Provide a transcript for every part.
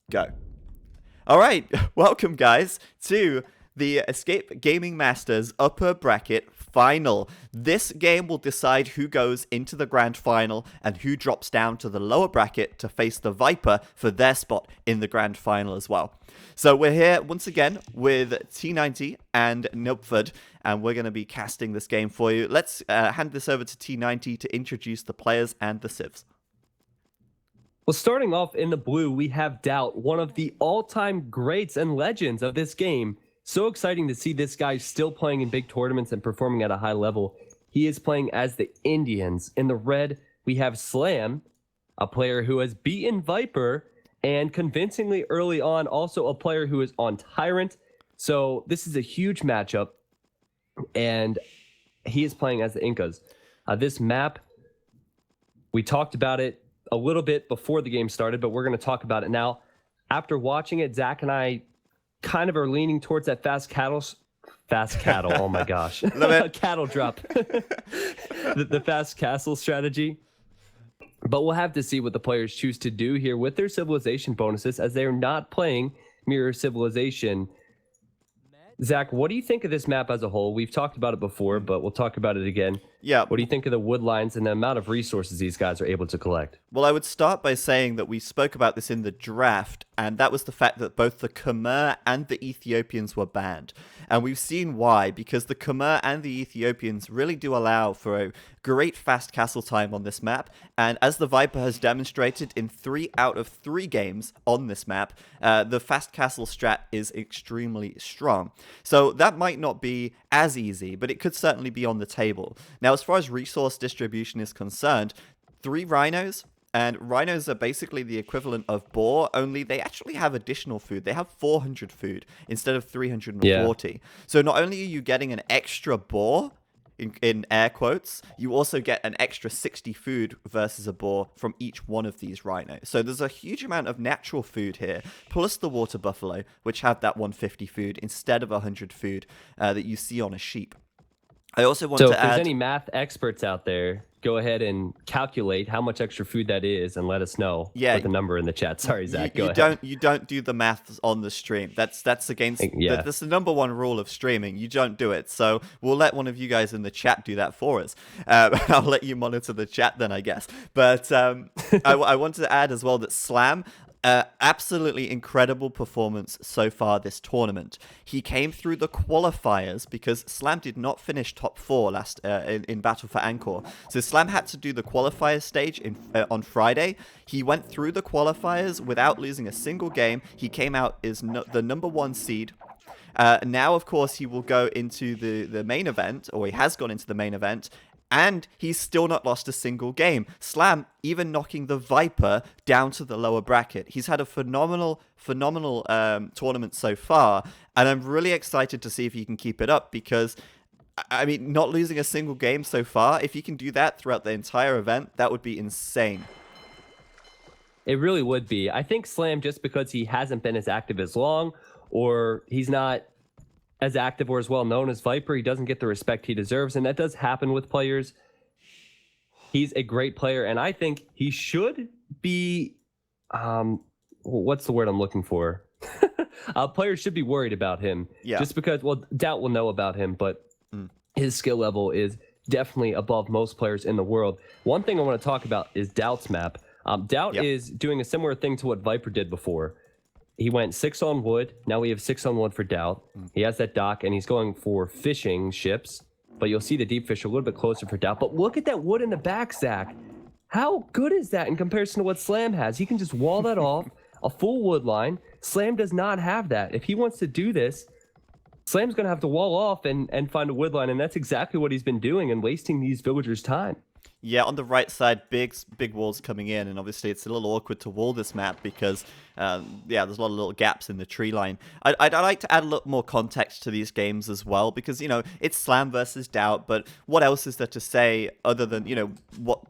Go. All right, welcome guys to the Escape Gaming Masters Upper Bracket Final. This game will decide who goes into the grand final and who drops down to the lower bracket to face the Viper for their spot in the grand final as well. So we're here once again with T90 and Nilpford, and we're going to be casting this game for you. Let's hand this over to T90 to introduce the players and the Civs. Well, starting off in the blue, we have DauT, one of the all-time greats and legends of this game. So exciting to see this guy still playing in big tournaments and performing at a high level. He is playing as the Indians. In the red, we have Slam, a player who has beaten Viper, and convincingly early on, also a player who is on Tyrant. So this is a huge matchup, and he is playing as the Incas. This map, we talked about it a little bit before the game started, but we're going to talk about it now. After watching it, Zach and I kind of are leaning towards that fast cattle. Oh my gosh. Cattle drop. the fast castle strategy. But we'll have to see what the players choose to do here with their civilization bonuses, as they're not playing Mirror Civilization. Zach, what do you think of this map as a whole? We've talked about it before, but we'll talk about it again. Yeah. What do you think of the wood lines and the amount of resources these guys are able to collect? Well, I would start by saying that we spoke about this in the draft, and that was the fact that both the Khmer and the Ethiopians were banned. And we've seen why, because the Khmer and the Ethiopians really do allow for a great fast castle time on this map, and as the Viper has demonstrated in 3 out of 3 games on this map, the fast castle strat is extremely strong. So that might not be as easy, but it could certainly be on the table. Now, as far as resource distribution is concerned, 3 rhinos, and rhinos are basically the equivalent of boar, only they actually have additional food. They have 400 food instead of 340. Yeah. So not only are you getting an extra boar, in air quotes, you also get an extra 60 food versus a boar from each one of these rhinos. So there's a huge amount of natural food here, plus the water buffalo, which have that 150 food instead of 100 food that you see on a sheep. I also want to add... So if there's any math experts out there, go ahead and calculate how much extra food that is and let us know with the number in the chat. Sorry, Zach, go ahead. You don't do the maths on the stream. That's against... That's the number one rule of streaming. You don't do it. So we'll let one of you guys in the chat do that for us. I'll let you monitor the chat then, I guess. But I wanted to add as well that Slam... absolutely incredible performance so far this tournament. He came through the qualifiers because Slam did not finish top 4 last in Battle for Angkor. So Slam had to do the qualifier stage on Friday. He went through the qualifiers without losing a single game. He came out as the number 1 seed. Now, of course, he will go into the main event, or he has gone into the main event, and he's still not lost a single game. Slam even knocking the Viper down to the lower bracket. He's had a phenomenal tournament so far, and I'm really excited to see if he can keep it up, because, I mean, not losing a single game so far, if he can do that throughout the entire event, that would be insane. It really would be. I think Slam, just because he hasn't been as active as long, or he's not as active or as well known as Viper, he doesn't get the respect he deserves, and that does happen with players. He's a great player, and I think he should be, what's the word I'm looking for? Players should be worried about him. Yeah. Just because, well, DauT will know about him, but his skill level is definitely above most players in the world. One thing I want to talk about is DauT's map. DauT is doing a similar thing to what Viper did before. He went 6 on wood. Now we have 6 on wood for DauT. He has that dock, and he's going for fishing ships. But you'll see the deep fish a little bit closer for DauT. But look at that wood in the back, Zach. How good is that in comparison to what Slam has? He can just wall that off, a full wood line. Slam does not have that. If he wants to do this, Slam's going to have to wall off and find a wood line, and that's exactly what he's been doing and wasting these villagers' time. Yeah, on the right side, big walls coming in, and obviously it's a little awkward to wall this map because, there's a lot of little gaps in the tree line. I'd like to add a little more context to these games as well, because, it's Slam versus DauT, but what else is there to say other than, what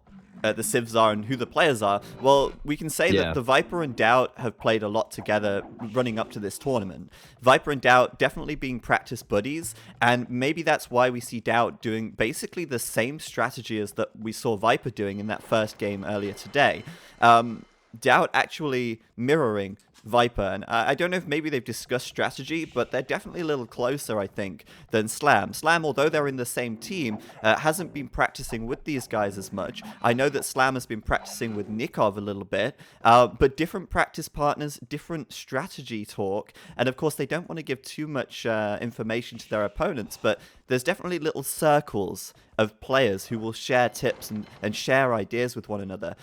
the Civs are and who the players are? Well, we can say that the Viper and DauT have played a lot together running up to this tournament. Viper and DauT definitely being practice buddies, and maybe that's why we see DauT doing basically the same strategy as that we saw Viper doing in that first game earlier today. DauT actually mirroring Viper, and I don't know if maybe they've discussed strategy, but they're definitely a little closer, I think, than Slam. Slam, although they're in the same team, hasn't been practicing with these guys as much. I know that Slam has been practicing with Nikov a little bit, but different practice partners, different strategy talk, and of course they don't want to give too much information to their opponents, but there's definitely little circles of players who will share tips and share ideas with one another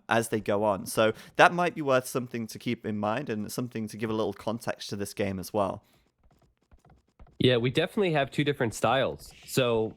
as they go on. So that might be worth something to keep in mind and something to give a little context to this game as well. Yeah, we definitely have two different styles. So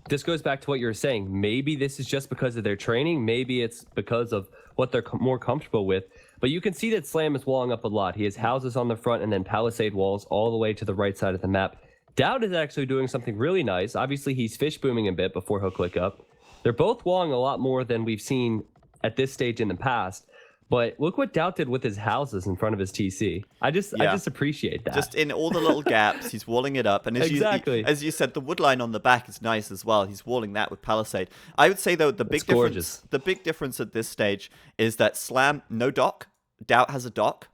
this goes back to what you were saying. Maybe this is just because of their training. Maybe it's because of what they're more comfortable with. But you can see that Slam is walling up a lot. He has houses on the front and then palisade walls all the way to the right side of the map. DauT is actually doing something really nice. Obviously, he's fish booming a bit before he'll click up. They're both walling a lot more than we've seen at this stage in the past. But look what DauT did with his houses in front of his TC. I just appreciate that. Just in all the little gaps, he's walling it up. And as you said, the wood line on the back is nice as well. He's walling that with palisade. I would say, though, the big difference at this stage is that Slam, no dock. DauT has a dock.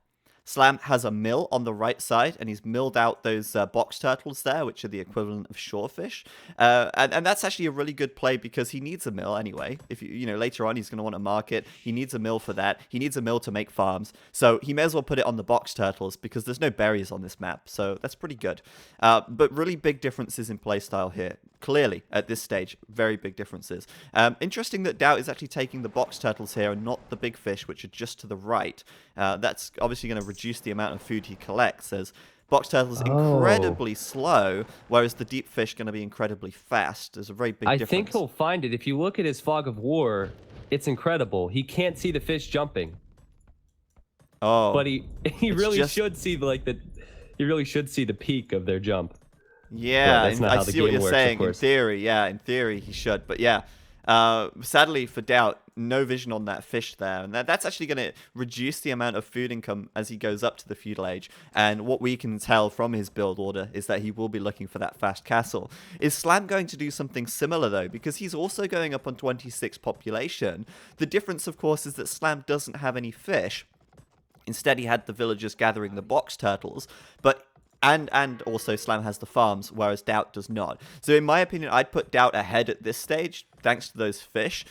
Slam has a mill on the right side, and he's milled out those box turtles there, which are the equivalent of shorefish. And that's actually a really good play because he needs a mill anyway. If you know later on he's going to want to market, he needs a mill for that. He needs a mill to make farms, so he may as well put it on the box turtles because there's no berries on this map, so that's pretty good. But really big differences in playstyle here. Clearly, at this stage, very big differences. Interesting that DauT is actually taking the box turtles here and not the big fish, which are just to the right. That's obviously going to reduce the amount of food he collects, as box turtles incredibly slow, whereas the deep fish going to be incredibly fast. There's a very big difference. I think he'll find it. If you look at his fog of war, it's incredible. He can't see the fish jumping. Oh, but he really should see he really should see the peak of their jump. Yeah, I see what you're saying. In theory, he should. But yeah, sadly for DauT, no vision on that fish there. And that's actually going to reduce the amount of food income as he goes up to the feudal age. And what we can tell from his build order is that he will be looking for that fast castle. Is Slam going to do something similar, though? Because he's also going up on 26 population. The difference, of course, is that Slam doesn't have any fish. Instead, he had the villagers gathering the box turtles. But And also Slam has the farms, whereas DauT does not. So in my opinion, I'd put DauT ahead at this stage, thanks to those fish.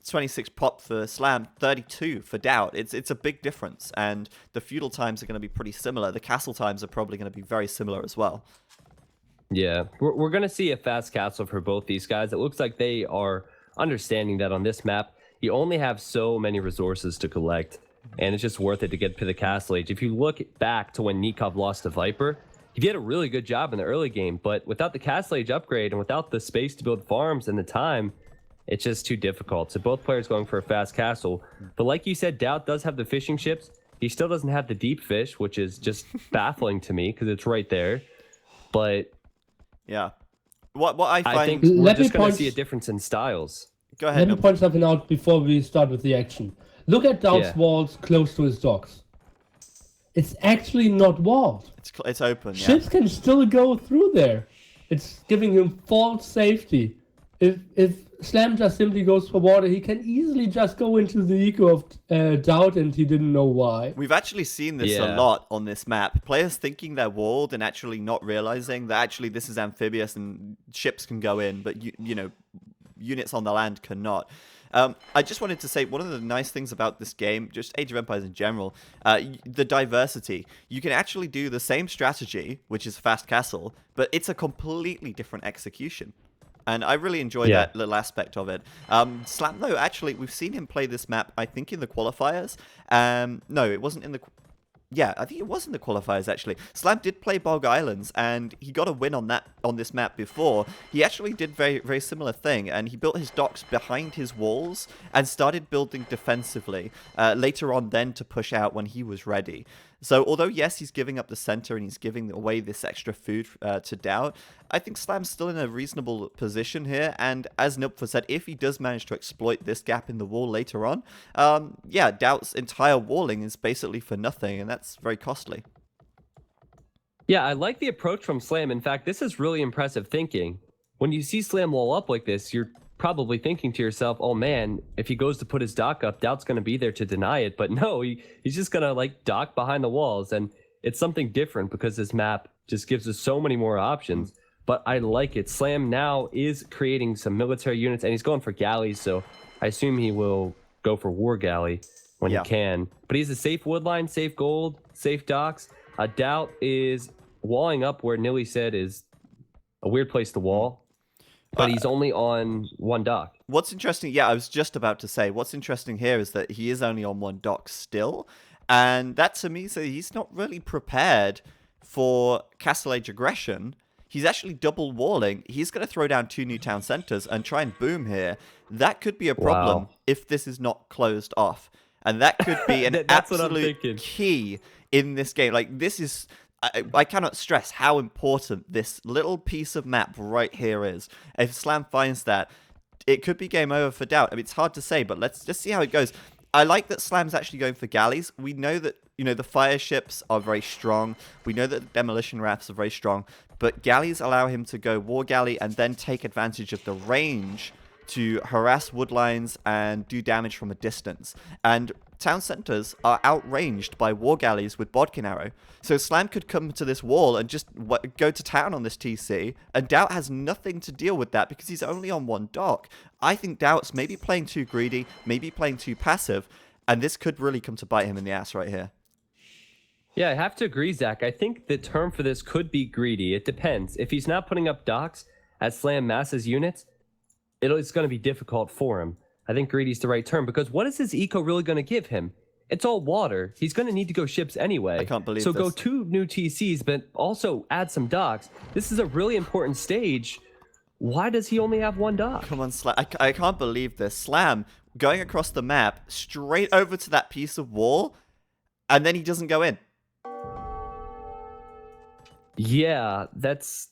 26 pop for Slam, 32 for DauT. It's a big difference, and the feudal times are going to be pretty similar. The castle times are probably going to be very similar as well. Yeah, we're going to see a fast castle for both these guys. It looks like they are understanding that on this map, you only have so many resources to collect. And it's just worth it to get to the castle age. If you look back to when Nikov lost to Viper, he did a really good job in the early game, but without the castle age upgrade and without the space to build farms and the time, it's just too difficult. So both players going for a fast castle. But like you said, DauT does have the fishing ships. He still doesn't have the deep fish, which is just baffling to me because it's right there. But yeah, what I think we're just going to see a difference in styles. Go ahead. Let me point something out before we start with the action. Look at DauT's walls close to his docks. It's actually not walled. It's open. Yeah. Ships can still go through there. It's giving him false safety. If Slam just simply goes for water, he can easily just go into the eco of DauT, and he didn't know why. We've actually seen this a lot on this map. Players thinking they're walled and actually not realizing that actually this is amphibious and ships can go in, but you know, units on the land cannot. I just wanted to say one of the nice things about this game, just Age of Empires in general, the diversity. You can actually do the same strategy, which is fast castle, but it's a completely different execution. And I really enjoy that little aspect of it. Slam, though, actually, we've seen him play this map, I think, in the qualifiers. No, it wasn't in the... Yeah, I think it was in the qualifiers, actually. Slam did play Bog Islands, and he got a win on this map before. He actually did very similar thing, and he built his docks behind his walls and started building defensively later on then to push out when he was ready. So although, yes, he's giving up the center and he's giving away this extra food to DauT, I think Slam's still in a reasonable position here. And as Nilpfer said, if he does manage to exploit this gap in the wall later on, yeah, DauT's entire walling is basically for nothing, and that's very costly. Yeah, I like the approach from Slam. In fact, this is really impressive thinking. When you see Slam wall up like this, you're probably thinking to yourself, oh man, if he goes to put his dock up, DauT's going to be there to deny it. But no, he's just going to like dock behind the walls. And it's something different because this map just gives us so many more options. But I like it. Slam now is creating some military units, and he's going for galleys. So I assume he will go for war galley when he can. But he's a safe wood line, safe gold, safe docks. DauT is walling up where Nilly said is a weird place to wall. But he's only on one dock. What's interesting, I was just about to say, what's interesting here is that he is only on one dock still. And that to me, so he's not really prepared for Castle Age aggression. He's actually double walling. He's going to throw down 2 new town centers and try and boom here. That could be a problem if this is not closed off. And that could be an absolute key in this game. Like, this is... I cannot stress how important this little piece of map right here is. If Slam finds that, it could be game over for DauT. I mean, it's hard to say, but let's just see how it goes. I like that Slam's actually going for galleys. We know that, the fire ships are very strong. We know that the demolition rafts are very strong. But galleys allow him to go war galley and then take advantage of the range to harass wood lines and do damage from a distance. And town centers are outranged by war galleys with bodkin arrow. So Slam could come to this wall and just go to town on this TC, and DauT has nothing to deal with that because he's only on one dock. I think DauT's maybe playing too greedy, maybe playing too passive, and this could really come to bite him in the ass right here. Yeah, I have to agree, Zach. I think the term for this could be greedy. It depends. If he's not putting up docks as Slam masses units, it's going to be difficult for him. I think greedy is the right term, because what is his eco really going to give him? It's all water. He's going to need to go ships anyway. I can't believe so this. Go 2 new TCs, but also add some docks. This is a really important stage. Why does he only have one dock? Come on, Slam. I can't believe this. Slam going across the map, straight over to that piece of wall, and then he doesn't go in. Yeah, that's...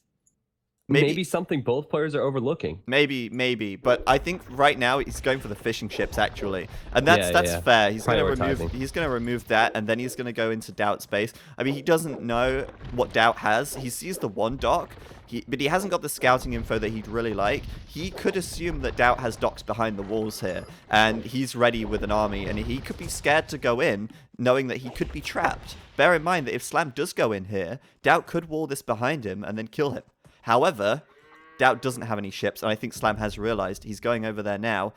Maybe something both players are overlooking. Maybe, but I think right now he's going for the fishing ships actually, and that's fair. He's going to remove that, and then he's going to go into DauT space. I mean, he doesn't know what DauT has. He sees the one dock, but he hasn't got the scouting info that he'd really like. He could assume that DauT has docks behind the walls here, and he's ready with an army, and he could be scared to go in, knowing that he could be trapped. Bear in mind that if Slam does go in here, DauT could wall this behind him and then kill him. However, DauT doesn't have any ships, and I think Slam has realized he's going over there now.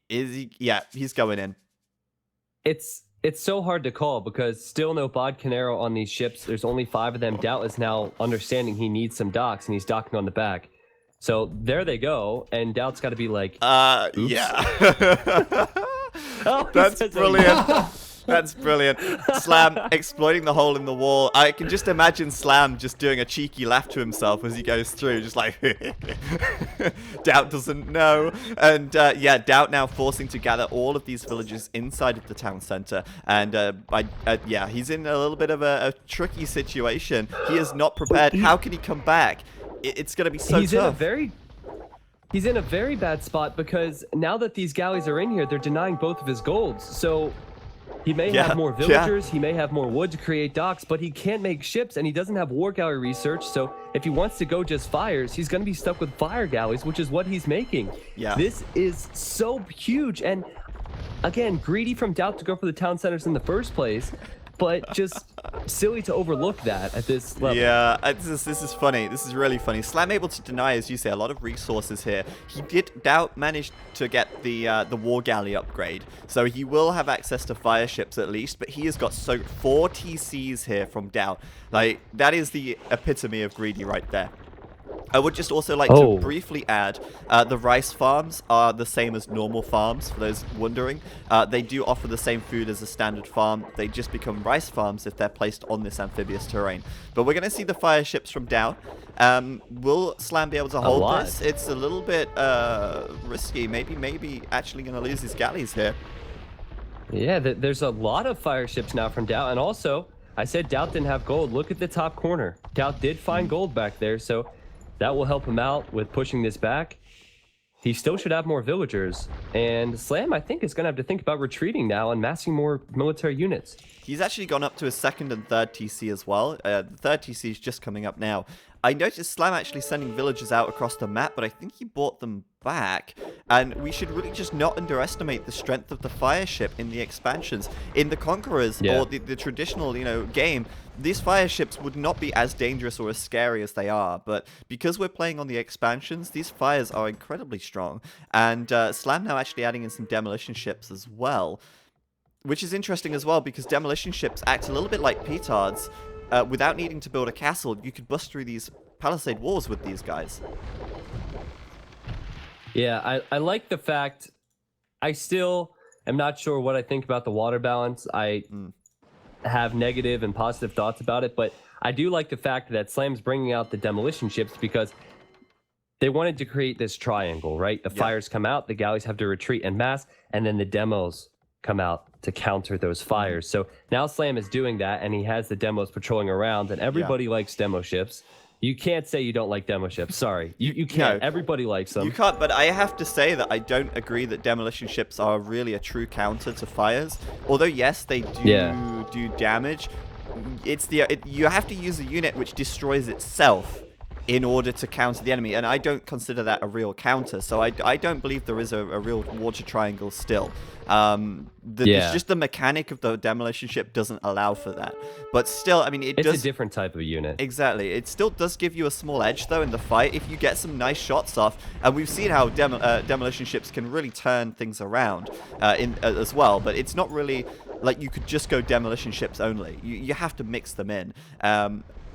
Is he? Yeah, he's going in. It's so hard to call because still no bodkin arrow on these ships. There's only 5 of them. DauT is now understanding he needs some docks, and he's docking on the back. So there they go, and DauT's got to be like, oops. Yeah. That's brilliant. That's brilliant. Slam exploiting the hole in the wall. I can just imagine Slam just doing a cheeky laugh to himself as he goes through, just like, DauT doesn't know. And DauT now forcing to gather all of these villagers inside of the town center. And he's in a little bit of a tricky situation. He is not prepared. How can he come back? It's going to be so tough. He's in a very bad spot because now that these galleys are in here, they're denying both of his golds. So he may have more villagers, he may have more wood to create docks, but he can't make ships, and he doesn't have war galley research, so if he wants to go just fires, he's going to be stuck with fire galleys, which is what he's making. Yeah. This is so huge, and again, greedy from DauT to go for the town centers in the first place, but just silly to overlook that at this level. Yeah, this is funny. This is really funny. Slam able to deny, as you say, a lot of resources here. DauT managed to get the war galley upgrade, so he will have access to fire ships at least, but he has got 4 TCs here from DauT. Like, that is the epitome of greedy right there. I would just also like to briefly add, the rice farms are the same as normal farms, for those wondering. They do offer the same food as a standard farm. They just become rice farms if they're placed on this amphibious terrain. But we're going to see the fire ships from DauT. Will Slam be able to hold this? It's a little bit risky. Maybe actually going to lose his galleys here. Yeah, there's a lot of fire ships now from DauT. And also, I said DauT didn't have gold. Look at the top corner. DauT did find gold back there, so that will help him out with pushing this back. He still should have more villagers. And Slam, I think, is going to have to think about retreating now and massing more military units. He's actually gone up to his 2nd and 3rd TC as well. The 3rd TC is just coming up now. I noticed Slam actually sending villagers out across the map, but I think he brought them back. And we should really just not underestimate the strength of the fire ship in the expansions. In the Conquerors, or the traditional, game, these fire ships would not be as dangerous or as scary as they are. But because we're playing on the expansions, these fires are incredibly strong. And Slam now actually adding in some demolition ships as well. Which is interesting as well, because demolition ships act a little bit like petards. Without needing to build a castle, you could bust through these palisade walls with these guys. Yeah, I like the fact. I still am not sure what I think about the water balance. I have negative and positive thoughts about it, but I do like the fact that Slam's bringing out the demolition ships because they wanted to create this triangle, right? The fires come out, the galleys have to retreat en masse, and then the demos come out to counter those fires. So now Slam is doing that, and he has the demos patrolling around, and everybody likes demo ships. You can't say you don't like demo ships. Sorry. You can't. No, everybody likes them. You can't, but I have to say that I don't agree that demolition ships are really a true counter to fires. Although, yes, they do damage. You have to use a unit which destroys itself in order to counter the enemy, and I don't consider that a real counter, so I don't believe there is a real water triangle still. It's just the mechanic of the demolition ship doesn't allow for that. But still, I mean, it's a different type of unit. Exactly. It still does give you a small edge, though, in the fight if you get some nice shots off, and we've seen how demolition ships can really turn things around as well, but it's not really like you could just go demolition ships only. You have to mix them in.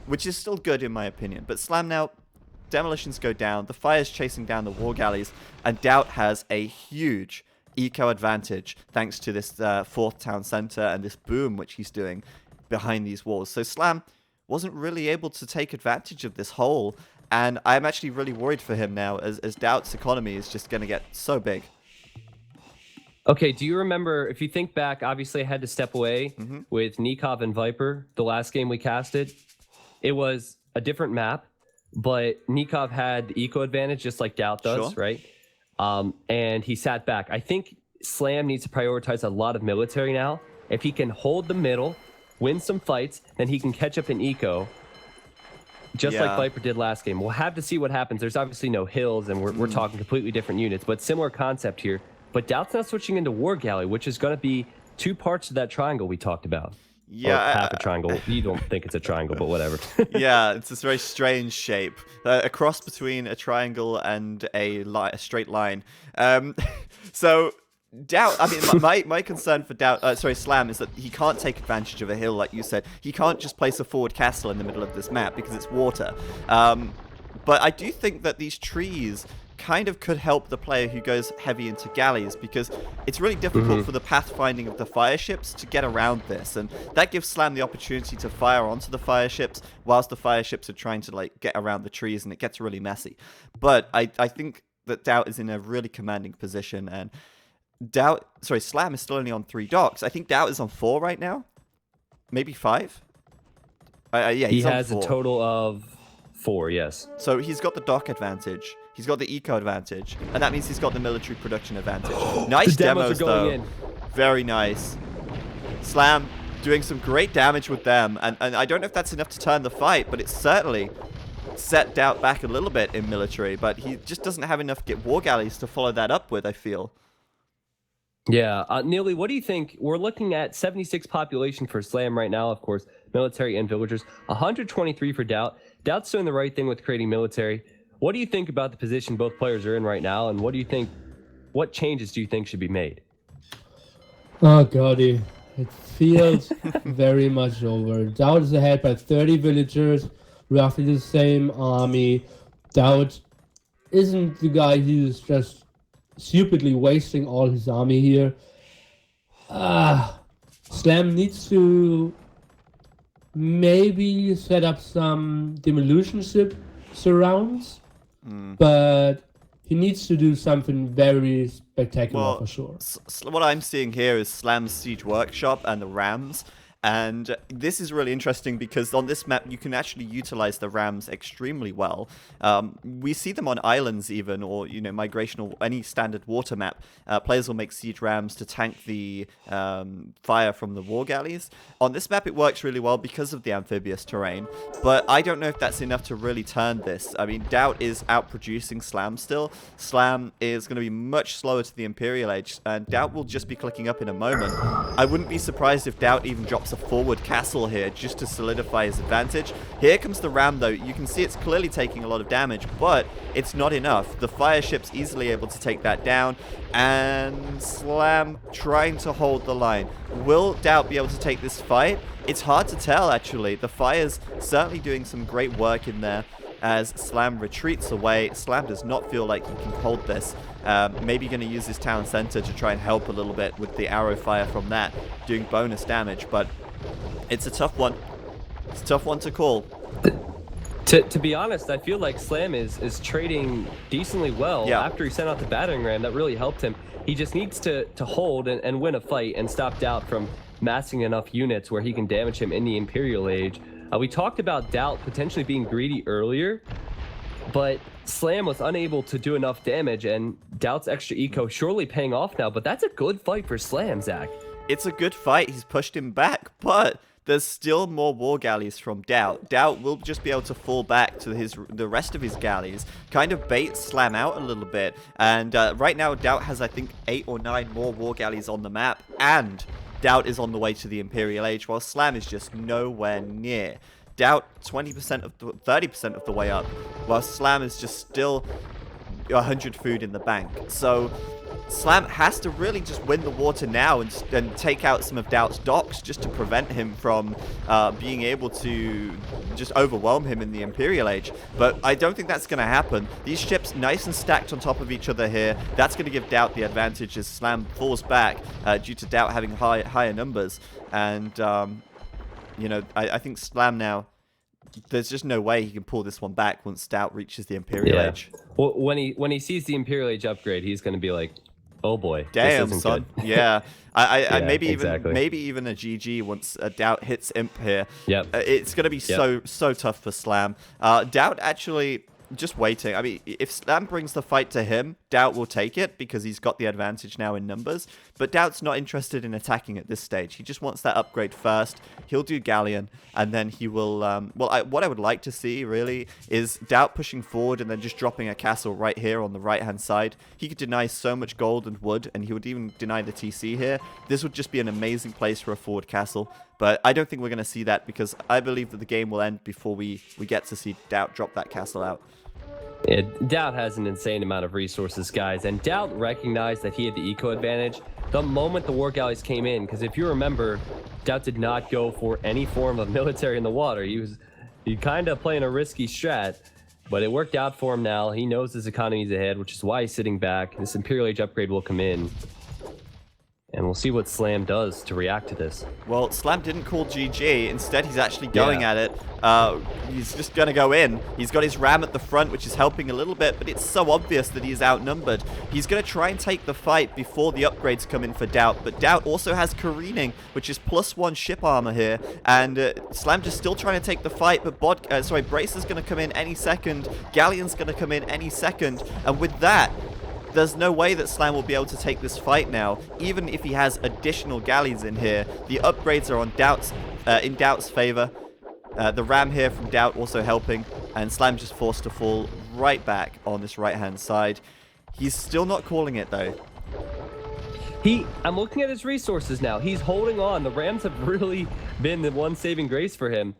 Which is still good in my opinion. But Slam now, demolitions go down, the fire's chasing down the war galleys, and DauT has a huge eco advantage thanks to this fourth town center and this boom which he's doing behind these walls. So Slam wasn't really able to take advantage of this hole, and I'm actually really worried for him now as DauT's economy is just going to get so big. Okay, do you remember, if you think back, obviously I had to step away with Nikov and Viper the last game we casted. It was a different map, but Nikov had the eco advantage just like DauT does, right? And he sat back. I think Slam needs to prioritize a lot of military now. If he can hold the middle, win some fights, then he can catch up in eco, just like Viper did last game. We'll have to see what happens. There's obviously no hills, and we're talking completely different units, but similar concept here. But DauT's not switching into War Galley, which is going to be two parts of that triangle we talked about. Yeah, or half a triangle. You don't think it's a triangle, but whatever. Yeah, it's this very strange shape, a cross between a triangle and a straight line. So DauT, I mean, my concern for Slam is that he can't take advantage of a hill, like you said. He can't just place a forward castle in the middle of this map because it's water. But I do think that these trees kind of could help the player who goes heavy into galleys, because it's really difficult for the pathfinding of the fire ships to get around this, and that gives Slam the opportunity to fire onto the fire ships whilst the fire ships are trying to get around the trees, and it gets really messy. But I think that DauT is in a really commanding position, and Slam is still only on 3 docks. I think DauT is on 4 right now, maybe 5. He has a total of 4, yes. So he's got the dock advantage. He's got the eco advantage, and that means he's got the military production advantage. Nice demos, though. Very nice. Slam doing some great damage with them, and I don't know if that's enough to turn the fight, but it certainly set DauT back a little bit in military, but he just doesn't have enough war galleys to follow that up with, I feel. Yeah. Neely, what do you think? We're looking at 76 population for Slam right now, of course, military and villagers. 123 for DauT. DauT's doing the right thing with creating military. What do you think about the position both players are in right now, and what changes do you think should be made? Oh, Goddy. It feels very much over. DauT is ahead by 30 villagers, roughly the same army. DauT isn't the guy who's just stupidly wasting all his army here. Slam needs to maybe set up some demolition ship surrounds, but he needs to do something very spectacular for sure. What I'm seeing here is Slam's Siege Workshop and the Rams, And this is really interesting because on this map, you can actually utilize the rams extremely well. We see them on islands even, or, you know, migration or any standard water map. Players will make siege rams to tank the fire from the war galleys. On this map, it works really well because of the amphibious terrain, but I don't know if that's enough to really turn this. I mean, DauT is outproducing Slam still. Slam is going to be much slower to the Imperial Age, and DauT will just be clicking up in a moment. I wouldn't be surprised if DauT even drops a forward castle here just to solidify his advantage. Here comes the ram though. You can see it's clearly taking a lot of damage, but it's not enough. The fire ship's easily able to take that down, and Slam trying to hold the line. Will DauT be able to take this fight? It's hard to tell, actually. The fire's certainly doing some great work in there as Slam retreats away. Slam does not feel like he can hold this. Maybe going to use his town center to try and help a little bit with the arrow fire from that, doing bonus damage, but it's a tough one. It's a tough one to call. To be honest, I feel like Slam is trading decently well. After he sent out the battering ram. That really helped him. He just needs to hold and win a fight and stop DauT from massing enough units where he can damage him in the Imperial Age. We talked about DauT potentially being greedy earlier, but Slam was unable to do enough damage, and DauT's extra eco surely paying off now, but that's a good fight for Slam, Zach. It's a good fight. He's pushed him back, but there's still more war galleys from DauT. DauT will just be able to fall back to the rest of his galleys, kind of bait Slam out a little bit. And right now, DauT has, I think, 8 or 9 more war galleys on the map, and DauT is on the way to the Imperial Age, while Slam is just nowhere near. DauT 30% of the way up, while Slam is just still 100 food in the bank. So Slam has to really just win the water now and take out some of DauT's docks just to prevent him from being able to just overwhelm him in the Imperial Age. But I don't think that's going to happen. These ships nice and stacked on top of each other here. That's going to give DauT the advantage as Slam falls back due to DauT having higher numbers. And, you know, I think Slam now, there's just no way he can pull this one back once DauT reaches the Imperial Age. Well, when he sees the Imperial Age upgrade, he's going to be like, oh boy, damn, this isn't son. good. Yeah. Maybe exactly. even a GG once DauT hits Imp here. Yep. It's going to be so tough for Slam. DauT actually just waiting. I mean, if Slam brings the fight to him, DauT will take it because he's got the advantage now in numbers. But DauT's not interested in attacking at this stage. He just wants that upgrade first. He'll do Galleon, and then he will... what I would like to see, really, is DauT pushing forward and then just dropping a castle right here on the right-hand side. He could deny so much gold and wood, and he would even deny the TC here. This would just be an amazing place for a forward castle. But I don't think we're going to see that because I believe that the game will end before we get to see DauT drop that castle out. Yeah, DauT has an insane amount of resources, guys, and DauT recognized that he had the eco advantage the moment the war galleys came in, because if you remember, DauT did not go for any form of military in the water. He kind of playing a risky strat, but it worked out for him now. He knows his economy's ahead, which is why he's sitting back. This Imperial Age upgrade will come in, and we'll see what Slam does to react to this. Well, Slam didn't call GG. Instead, he's actually going at it. He's just going to go in. He's got his ram at the front, which is helping a little bit, but it's so obvious that he's outnumbered. He's going to try and take the fight before the upgrades come in for DauT, but DauT also has careening, which is +1 ship armor here, and Slam just still trying to take the fight, but Brace is going to come in any second. Galleon's going to come in any second, and with that, there's no way that Slam will be able to take this fight now, even if he has additional galleys in here. The upgrades are on in DauT's favor. The ram here from DauT also helping, and Slam just forced to fall right back on this right-hand side. He's still not calling it, though. I'm looking at his resources now. He's holding on. The Rams have really been the one saving grace for him.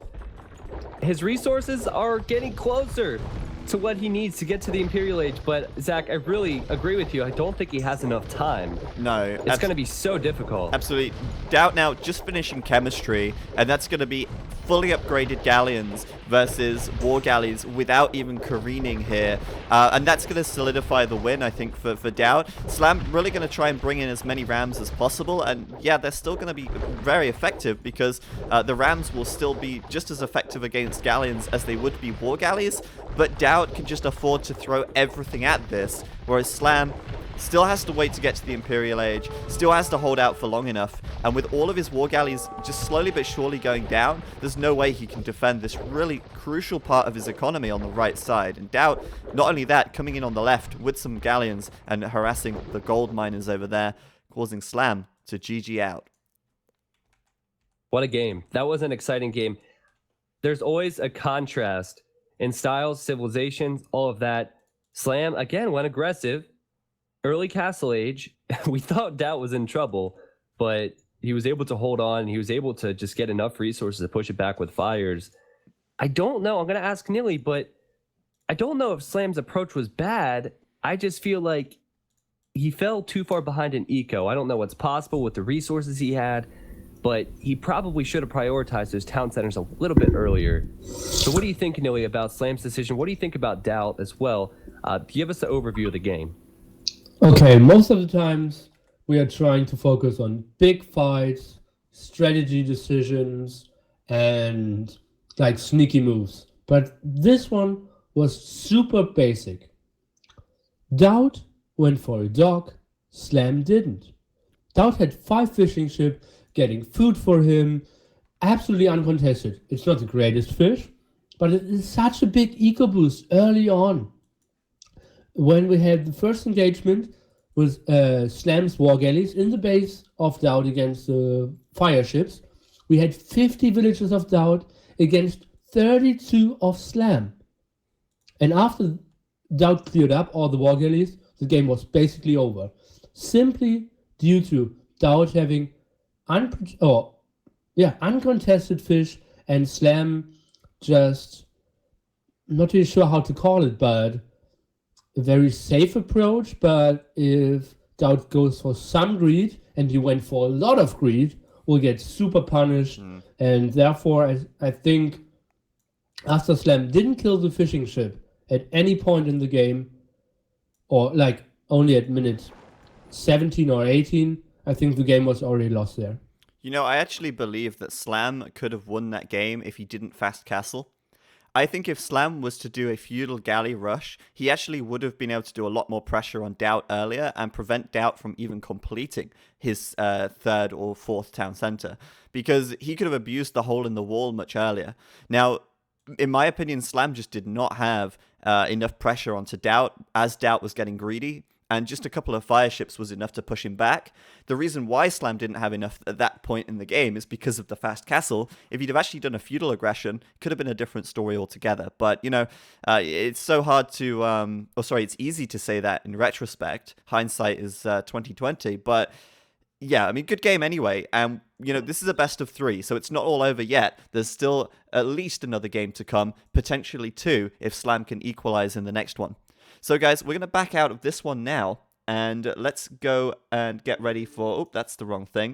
His resources are getting closer to what he needs to get to the Imperial Age, but Zach, I really agree with you. I don't think he has enough time. No. It's going to be so difficult. Absolutely. DauT now just finishing chemistry, and that's going to be fully upgraded galleons versus war galleys without even careening here. And that's going to solidify the win, I think, for DauT. Slam really going to try and bring in as many rams as possible, and yeah, they're still going to be very effective because the rams will still be just as effective against galleons as they would be war galleys, but DauT can just afford to throw everything at this, whereas Slam Still has to wait to get to the Imperial Age, still has to hold out for long enough, and with all of his war galleys just slowly but surely going down, there's no way he can defend this really crucial part of his economy on the right side. And DauT, not only that, coming in on the left with some galleons and harassing the gold miners over there, causing Slam to GG out. What a game. That was an exciting game. There's always a contrast in styles, civilizations, all of that. Slam, again, went aggressive. Early Castle Age, we thought DauT was in trouble, but he was able to hold on. He was able to just get enough resources to push it back with fires. I don't know. I'm going to ask Nilly, but I don't know if Slam's approach was bad. I just feel like he fell too far behind in eco. I don't know what's possible with the resources he had, but he probably should have prioritized those town centers a little bit earlier. So what do you think, Nilly, about Slam's decision? What do you think about DauT as well? Give us the overview of the game. Okay, most of the times we are trying to focus on big fights, strategy decisions, and like sneaky moves. But this one was super basic. DauT went for a dock, Slam didn't. DauT had 5 fishing ships getting food for him, absolutely uncontested. It's not the greatest fish, but it is such a big eco boost early on. When we had the first engagement with Slam's war galleys in the base of DauT against the fire ships, we had 50 villages of DauT against 32 of Slam. And after DauT cleared up all the war galleys, the game was basically over. Simply due to DauT having uncontested fish and Slam just, not really sure how to call it, but a very safe approach. But if DauT goes for some greed, and he went for a lot of greed, will get super punished. And therefore, I think after Slam didn't kill the fishing ship at any point in the game, or like only at minute 17 or 18, I think the game was already lost there. You know, I actually believe that Slam could have won that game if he didn't fast castle. I think if Slam was to do a feudal galley rush, he actually would have been able to do a lot more pressure on DauT earlier and prevent DauT from even completing his 3rd or 4th town center, because he could have abused the hole in the wall much earlier. Now, in my opinion, Slam just did not have enough pressure onto DauT as DauT was getting greedy, and just a couple of fire ships was enough to push him back. The reason why Slam didn't have enough at that point in the game is because of the fast castle. If he'd have actually done a feudal aggression, it could have been a different story altogether. But, you know, it's so hard to, it's easy to say that in retrospect. Hindsight is 2020, but yeah, I mean, good game anyway. And, you know, this is a best of 3, so it's not all over yet. There's still at least another game to come, potentially 2, if Slam can equalize in the next one. So, guys, we're going to back out of this one now, and let's go and get ready for... Oh, that's the wrong thing.